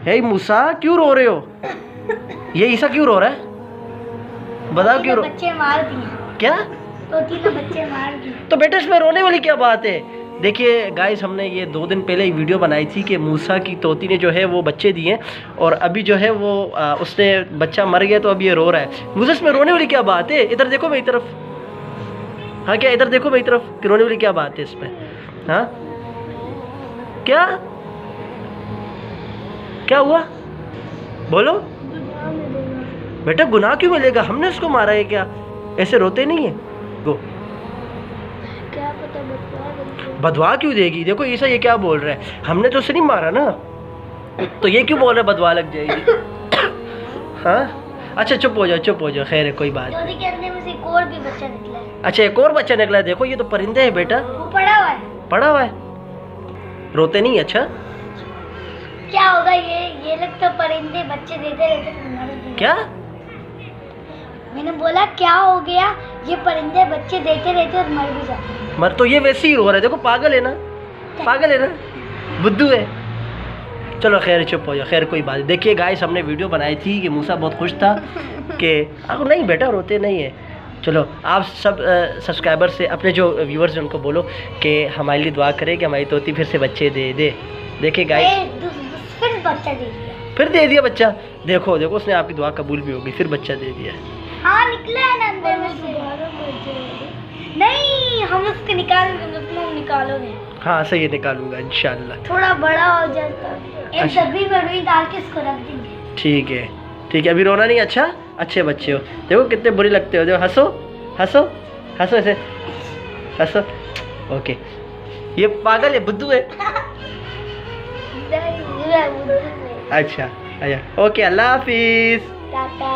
हे मूसा क्यों रो रहे हो? ये ईसा क्यों रो रहा है? बताओ क्यों रो? बच्चे मार दिए। क्या? तोती ने बच्चे मार दिए। तो बेटा इसमें रोने वाली क्या बात है? देखिए गाइस, हमने ये 2 दिन पहले ही वीडियो बनाई थी कि मूसा की तोती ने जो है वो बच्चे दिए और अभी जो है वो उसने बच्चा मर गया तो अब ये रो रहा है। मूसा इसमें रोने वाली क्या बात है? इधर देखो मेरी तरफ। हाँ क्या? इधर देखो मेरी तरफ कि रोने वाली क्या बात है इसमें? हाँ क्या क्या हुआ? बोलो बेटा, गुनाह क्यों मिलेगा? हमने उसको मारा है क्या? ऐसे रोते नहीं है। गो क्या पता बदवा क्यों देगी? देखो ईसा ये क्या बोल रहा है, हमने तो उसे नहीं मारा ना, तो ये क्यों बोल रहा है बदवा लग जाएगी? हाँ अच्छा चुप हो जाओ, खैर है कोई बात नहीं। के अंदर में से एक और भी बच्चा निकला है। अच्छा एक और बच्चा निकला है। देखो ये तो परिंदे है बेटा। वो पड़ा हुआ है। रोते नहीं? अच्छा क्या होगा ये लोग तो परिंदे बच्चे देते रहते तो मर भी क्या? मैंने बोला क्या हो गया, ये परिंदे बच्चे देते रहते और मर भी जाते। मर तो ये वैसे ही रो रहा है। देखो पागल है ना, बुद्धू है। चलो खैर चुप हो जाओ, खैर कोई बात नहीं। देखिए गाइस, हमने वीडियो बनाई थी कि मूसा बहुत खुश था कि नहीं बेटा रोते नहीं है। चलो आप सब सब्सक्राइबर से, अपने जो व्यूअर्स हैं उनको बोलो कि हमारे लिए दुआ करें कि हमारी तोती फिर से बच्चे दे। देखिए गाइस, फिर बच्चा दे दिया। फिर दे दिया बच्चा। देखो उसने आपकी दुआ कबूल भी होगी, फिर बच्चा दे दिया। हाँ निकला है ना अंदर में से। नहीं हम उसको निकालोगे। हाँ सही है, निकालूंगा इंशाल्लाह। थोड़ा बड़ा हो जाता एक डब्बी में रुई डाल के इसको रख देंगे। ठीक है, अभी रोना नहीं। अच्छा अच्छे बच्चे हो। देखो कितने बुरे लगते हो। देखो हंसो ऐसे हंसो। ओके ये पागल है, बुद्धू है। अच्छा ओके, अल्लाह हाफिज। टाटा।